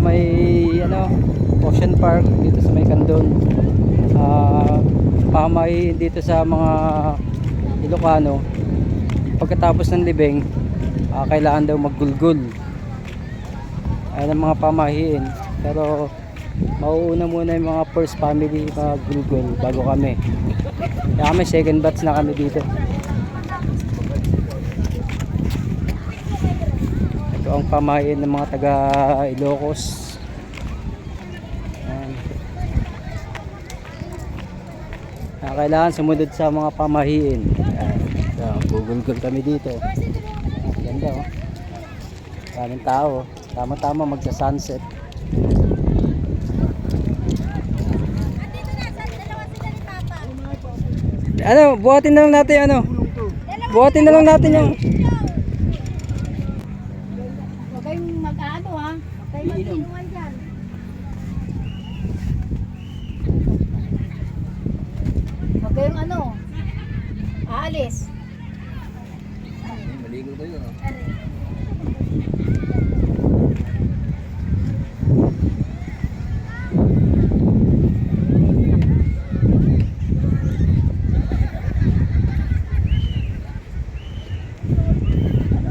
may ano, Ocean Park dito sa may Candon. Pamahiin dito sa mga Ilocano, pagkatapos ng libing, kailangan daw maggulgul. Ayan ang mga pamahiin, pero mauuna muna yung mga first family maggulgul bago kami. Kaya kami second batch na kami dito. Ito ang pamahiin ng mga taga Ilocos. Kailangan sumunod sa mga pamahiin. Gugulgul kami dito. Ganda oh. Daming tao. Tama-tama magsa-sunset. Ano, buhatin na lang natin ano. Buhatin na lang natin yung. Huwag kayong mag-ano ha. Huwag kayong mag-inuman dyan. Huwag kayong ano. Aalis. Maligo kayo no?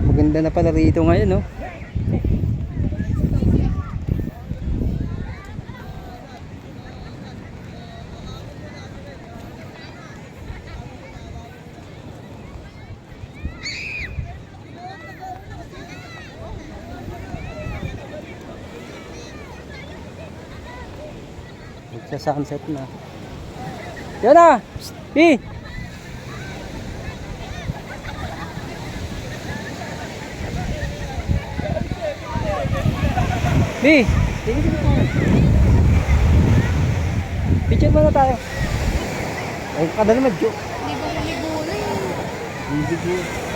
Maganda na pala rito ngayon no. Sa sunset na. Yan na! Pi! Pi! Picture muna tayo. Ay, kada naman, Jo. Libo-libo na yun. Video.